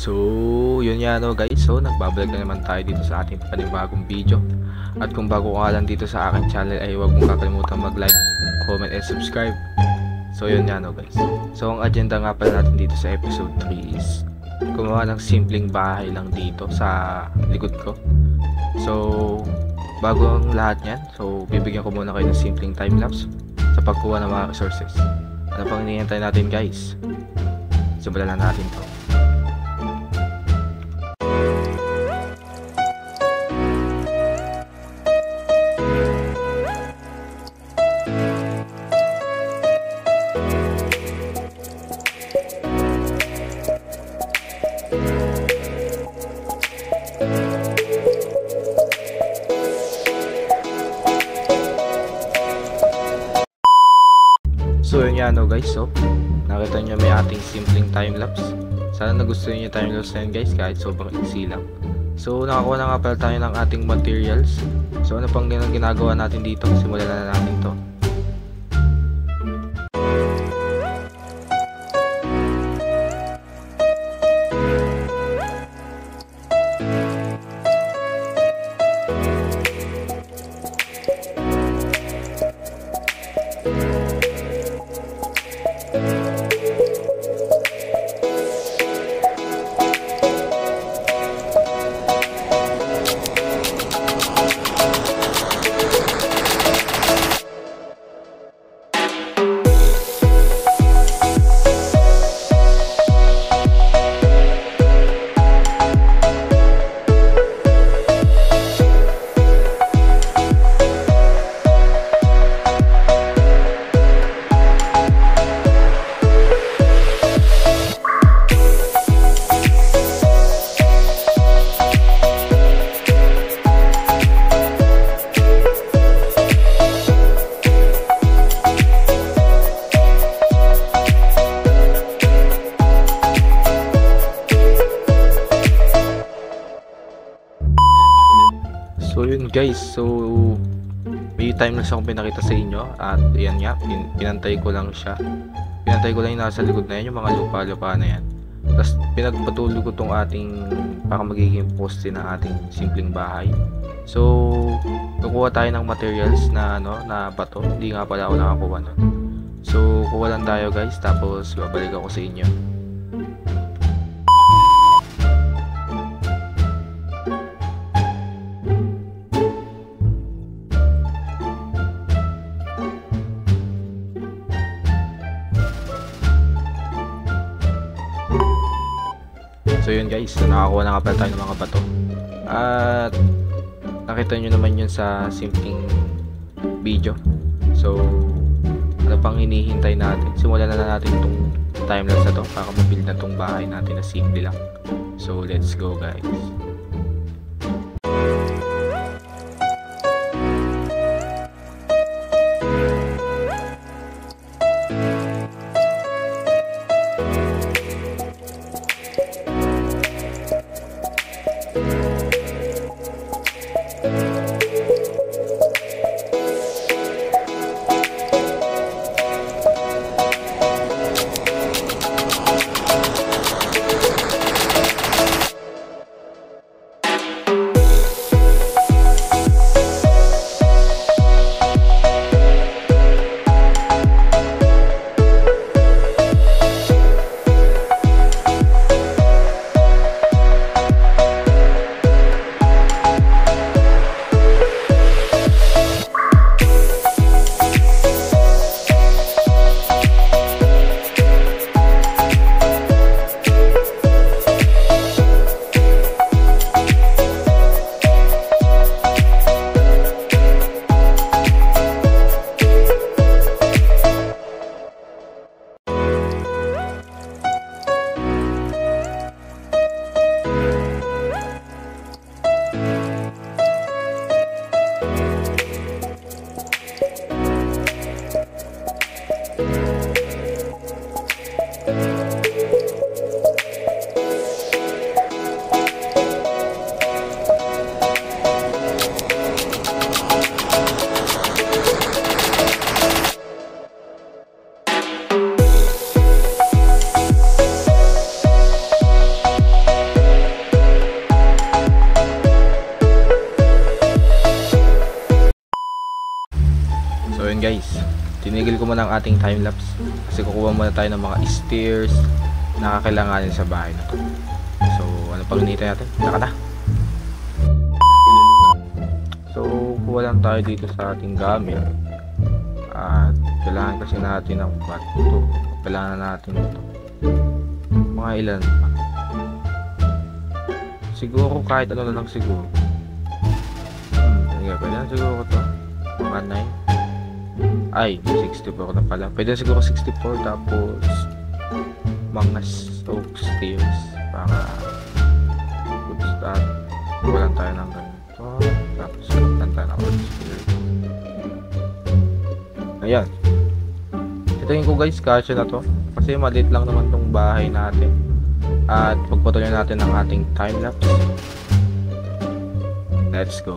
So, yun nga no guys. So, nagbabalik na naman tayo dito sa ating panibagong video. At kung bago ka lang dito sa aking channel ay huwag mong kakalimutan mag-like, comment, and subscribe. So, yun nga no guys. So, ang agenda nga pala natin dito sa episode 3 is gumawa ng simpleng bahay lang dito sa likod ko. So, bago ang lahat yan, so bibigyan ko muna kayo ng simpleng time-lapse sa pagkuha ng mga resources. Ano pang hinihintay natin guys? Simulan na natin to. So yun nga no guys, so nakita nyo may ating simpleng time-lapse. Sana nagustuhan nyo yung time-lapse na yun guys, kahit sobrang easy lang. So nakakuha na nga pala tayo ng ating materials. So ano pang ginagawa natin dito? Simulan na natin to. So yun guys, so may time na akong pinakita sa inyo at yan nga, pinantay ko lang siya. Pinantay ko lang yung nasa likod na yan, yung mga lupa-lupa na yan. Tapos pinagpatuloy ko tong ating para magiging poste na ating simpleng bahay. So kukuha tayo ng materials na na bato. Hindi nga pala ako nakakuha nun. So kuha lang tayo guys, tapos babalik ako sa inyo. So yun guys, so nakakuha na nga pala tayo ng mga bato. At nakita nyo naman yun sa simpleng video. So ano pang hinihintay natin? Simulan na natin itong timelapse na to para mabuild na itong bahay natin na simple lang. So let's go guys. yun guys, tinigil ko muna ang ating time-lapse kasi kukuha muna tayo ng mga stairs na kakailanganin sa bahay na to. So ano pang hinihintay natin? Tara na! So kuha lang tayo dito sa ating gamit. At kailangan kasi natin ng bato. Kailangan natin ito. Mga ilan pa. Siguro kahit ano na lang siguro. Pwede na siguro ito. Mga 9. Ay, 64 na pala. Pwede na siguro 64 tapos mga oak stairs para good start. Walang tayo ng ganito. Tapos walang tayo ng oak stairs. Ayan. Itayin ko guys, kasya na to. Kasi maliit lang naman tong bahay natin. At pagpatuloy natin ang ating time-lapse. Let's go.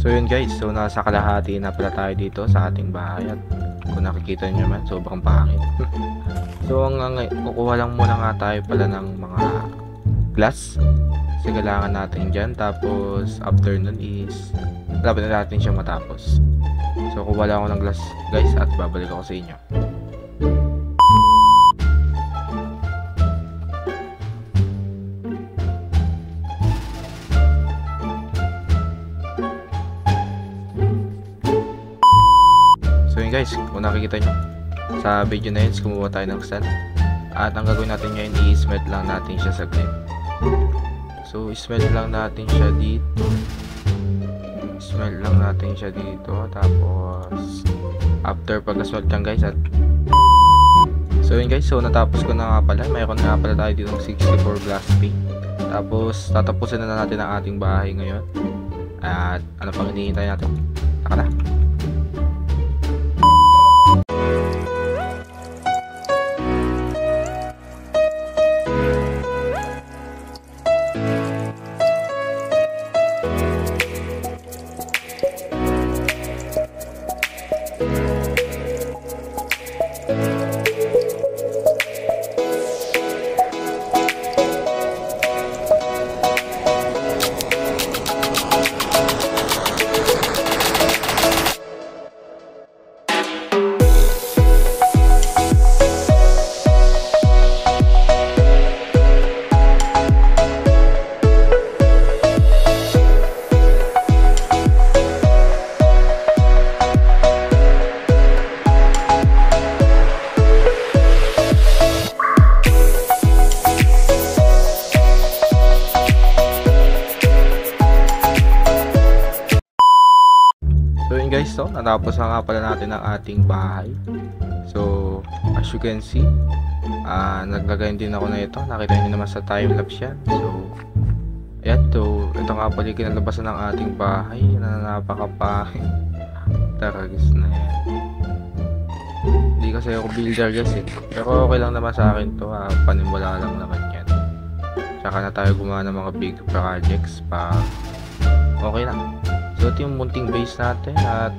So yun guys, so nasa kalahati na pala tayo dito sa ating bahay at kung nakikita nyo naman, sobrang pangit. So kukuha lang muna nga tayo pala ng mga glass kasi kailangan natin dyan, tapos after nun is lapit na natin siya matapos. So kukuha lang ako ng glass guys at babalik ako sa inyo. Guys, kung nakikita nyo sa video na yun, kumuha tayo ng stand at ang gagawin natin ngayon i-smelt lang natin siya saglit. So smelt lang natin siya dito, smelt lang natin siya dito, tapos after pag-smelt lang guys at so yun guys, so natapos ko na nga pala. Mayroon nga pala tayo dito ng 64 glass pane, tapos tatapusin na natin ang ating bahay ngayon. At ano pang hinihintay natin? Taka na. So yun guys, so natapos na nga pala natin ang ating bahay. So as you can see, naglagay din ako na ito. Nakita niyo naman sa time lapse yan. So ayan, so ito nga pala yung kinalabasan ng ating bahay na napakapahing. Taragis na yan. Hindi kasi ako builder guys eh. Pero okay lang naman sa akin to, panimula lang naman yan. Tsaka na tayo gumawa ng mga big projects pa okay lang. So ito yung munting base natin at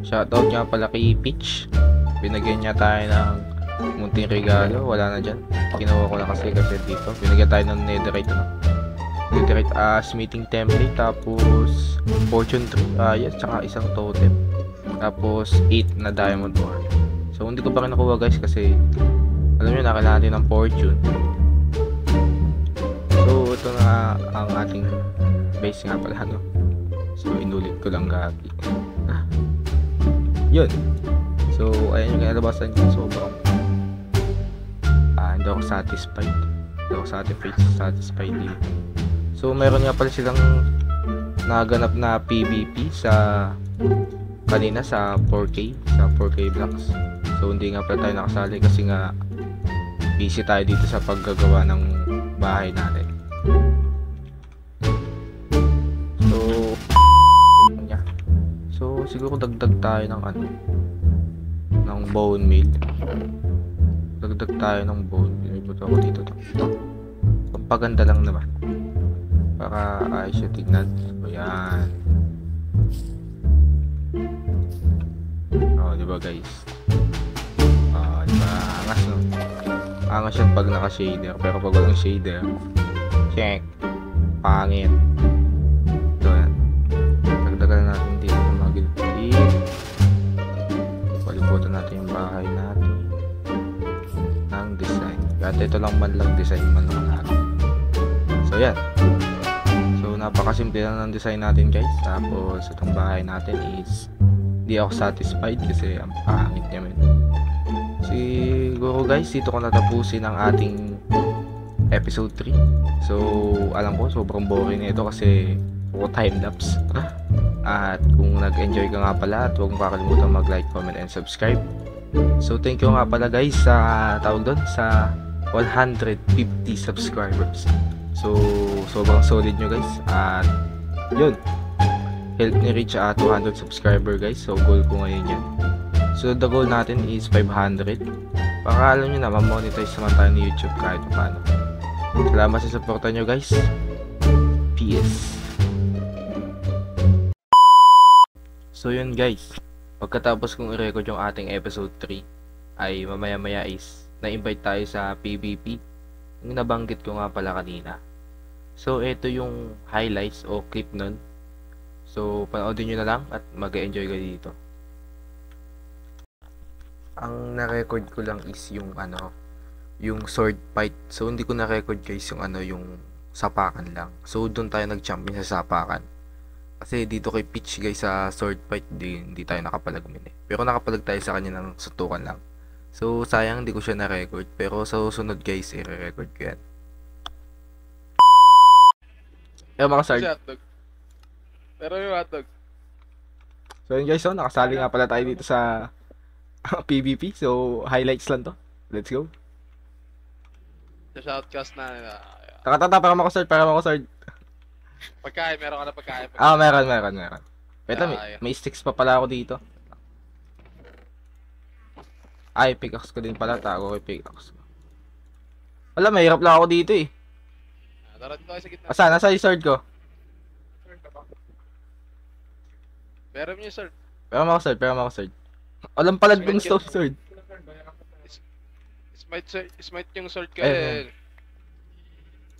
shoutout nga pala kay Peach. Binigyan niya tayo ng munting regalo, wala na dyan. Kinuha ko na kasi dito. Binigyan tayo ng netherite netherite smithing template, tapos fortune tree, yes, tsaka isang totem, tapos 8 na diamond ore. So hindi ko pa nakuha guys kasi alam nyo na kailangan natin ng fortune. So ito na ang ating base nga pala, no? So inulit ko lang gagi. Yun. So ayan yung kinalabasan ko. Sobrang hindi ako satisfied. Hindi ako satisfied dito. So meron nga pala silang naganap na PvP sa kanina sa 4K blocks. So hindi nga pala tayo nakasali kasi nga busy tayo dito sa paggagawa ng bahay natin. So siguro dagdag tayo ng ng bone meal. Dagdag tayo ng bone meal. May buto ako dito. Pampaganda lang naman. Para ayos yung tignan. So yan. Diba guys? Diba? Angas, no? Angas yan pag naka-shader. Pero pag walang shader, check. Pangit. So yan. Dagdagan natin dito ng mga gilid. Palibutan natin yung bahay natin ng design. At ito lang man lang design man lang natin. So yan. So napakasimple lang ng design natin guys. Tapos itong bahay natin is hindi ako satisfied kasi ang pangit niya men. Siguro guys dito ko natapusin ang ating episode 3. So alam ko sobrang boring nito kasi puro time lapse. At kung nag-enjoy ka nga pala, at huwag mo kakalimutan mag-like, comment, and subscribe. So thank you nga pala guys sa tawag doon sa 150 subscribers. So sobrang solid nyo guys. At yun, help ni reach 200 subscriber guys. So goal ko ngayon yan. So the goal natin is 500. Para alam nyo na, ma-monetize naman tayo ni YouTube kahit paano. Salamat sa supportan nyo guys. PS. So yun guys, pagkatapos kong i-record yung ating episode 3 ay mamaya-maya is na-invite tayo sa PvP, yung nabanggit ko nga pala kanina. So ito yung highlights o clip nun. So panoodin nyo na lang at mag-enjoy kayo dito. Ang na-record ko lang is yung yung sword fight. So hindi ko na-record guys yung yung sapakan lang. So doon tayo nag-champion sa sapakan. Kasi dito kay Peach guys sa sword fight hindi tayo nakapalag pero nakapalag tayo sa kanya ng suntukan lang. So sayang hindi ko siya na-record, pero sa susunod guys i-record ko yan. Mga sard. Pero yung hotdog. So yun guys, so nakasali nga pala tayo dito sa PvP. So highlights lang to. Let's go. Sa shoutcast na. Takatata para makasard. Pagkain, meron ka na pagkain. Meron. Wait lang, may sticks pa pala ako dito. Ay, pickaxe ko din pala. Tago ko pickaxe ko. Wala, mahirap lang ako dito eh. Tara dito kayo sa gitna. Nasa yung sword ko? Meron niyo sword. Pero ako sword. Walang palag yung sword. Smite yung sword ko eh.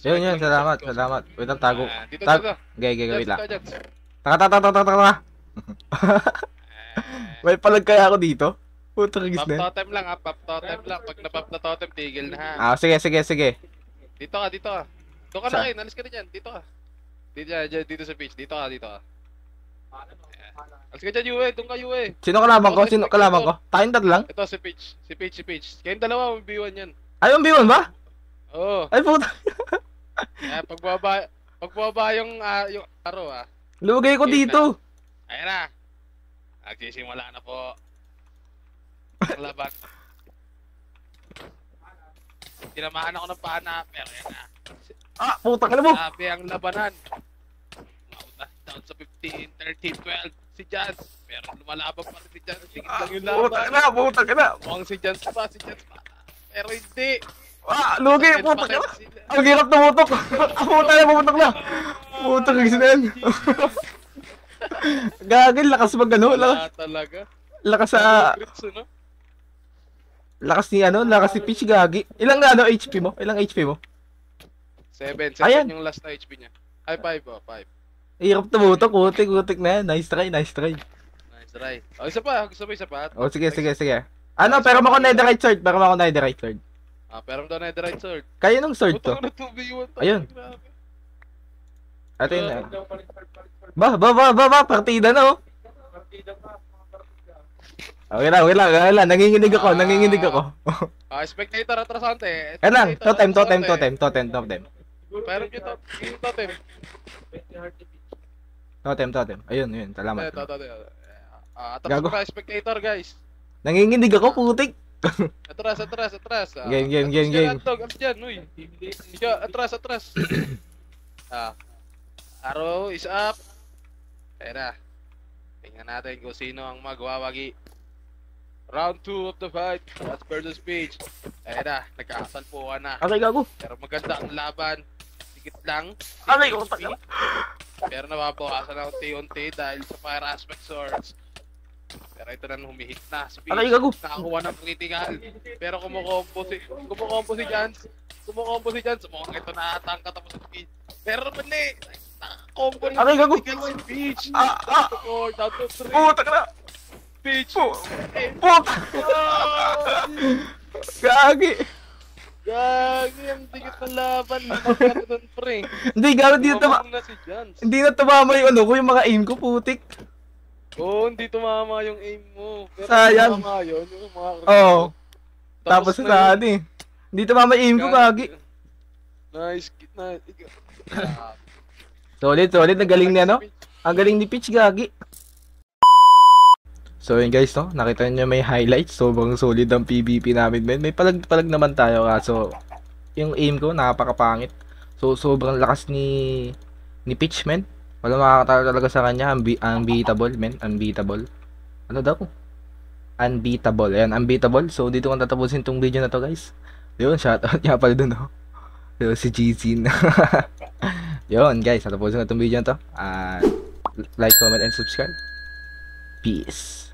Yun, salamat. Wait lang, tago. Dito. Wait lang. Taka. May palag kaya ako dito? Puto kagis na. Pop totem lang. Pag na-pop na totem, tigil na ha. Sige. Dito ka. Doon ka na kayo, nalis ka na dyan. Dito ka. Dito sa beach. Dito ka. Alis ka dyan, Yue. Doon ka, Yue. Sino kalaban ko? Tayong tatlo lang? Ito, si Peach. Kayong dalawa, B1 yan. Ay, yung B1 ba? Oo. Ay, puta. Pagbaba yung araw Lumagay ko dito. Ayan na. Nagsisimula na po. Ang laban. Tinamahan ako ng pana, pero yan na. Putang ina mo! Sabi ang labanan. Mautas down sa 15, 13, 12. Si Jans. Pero lumalaban pa rin si Jans. Tingin lang yung laban. Putang ina! Mukhang si Jans pa. Pero hindi. Lugi! Putang ina! Ang hirap tumutok! Putang ina, pumutok na! Putang ina yan! Gagil, lakas mag ano? Wala talaga. Lakas sa... Grits, no? Lakas ni ano? Lakas ni Peach, gagi. Ilang ano HP mo? Ilang HP mo? 7 Ayan. yung last na HP niya. Ay, 5 oh, 5. Hirap tumutok, kutik na yan. Nice try, nice try. Nice try. Oh, isa pa. Gusto mo isa pa? Oh, sige. Ano, pero mo ako netherite sword. Pero mo ako netherite sword. Pero daw na yung right sword. Kaya nung sword to. Putang na 2v1 to. Ayun. Grabe. Ito yun. Ba, partida na oh. Okay lang. Nanginginig ako. Spectator atrasante. Yan lang, totem. Pero yung totem. Totem. Ayun, salamat. Atras ka, spectator guys. Nanginginig ako, putik. Atras. Game. Atras dyan, uy. Atras. Arrow is up. Ayan na. Tingnan natin kung sino ang magwawagi. Round 2 of the fight. As per the speech. Ayan na, nagkakasalpuan na. Okay, gago. Pero maganda ang laban. Sigit lang. Okay, Pero nababawasan na unti-unti dahil sa fire aspect swords. Pero ito na humihit na. Speech. Okay, gago. Nakakuha ng critical. Pero kumukompo si Jans. Mukhang ito na atangka tapos sa speech. Pero mali. Nakakompo ng Okay, gago. critical si Peach. Down to 3. Putak na. Peach. Putak. Gagi. Gagi, ang dikit ng laban. Limang doon, pre. Hindi, gano'n di na Tumamang na si Jans. Hindi na tumama yung ano ko, yung mga aim ko, putik. Oo, hindi tumama yung aim mo. Pero Sayang. tumama yun, yung mga Oo. Tapos na sa ano eh. Hindi tumama yung aim ko, gagi. Nice. Solid. Ang galing ni ano? Ang galing ni Peach, gagi. So yun guys, no? Nakita niyo may highlights. Sobrang solid ang PvP namin, men. May palag naman tayo, kaso yung aim ko napakapangit. So sobrang lakas ni Peach, men. Wala makakatalo talaga sa kanya. Unbeatable, men. Unbeatable. Ano daw? Unbeatable. Ayan, unbeatable. So dito ko tatapusin tong video na to, guys. Yun, shoutout nga pala dun, no? So, si Gzin. Yun, guys. Tatapusin na tong video na to. Like, comment, and subscribe. Peace.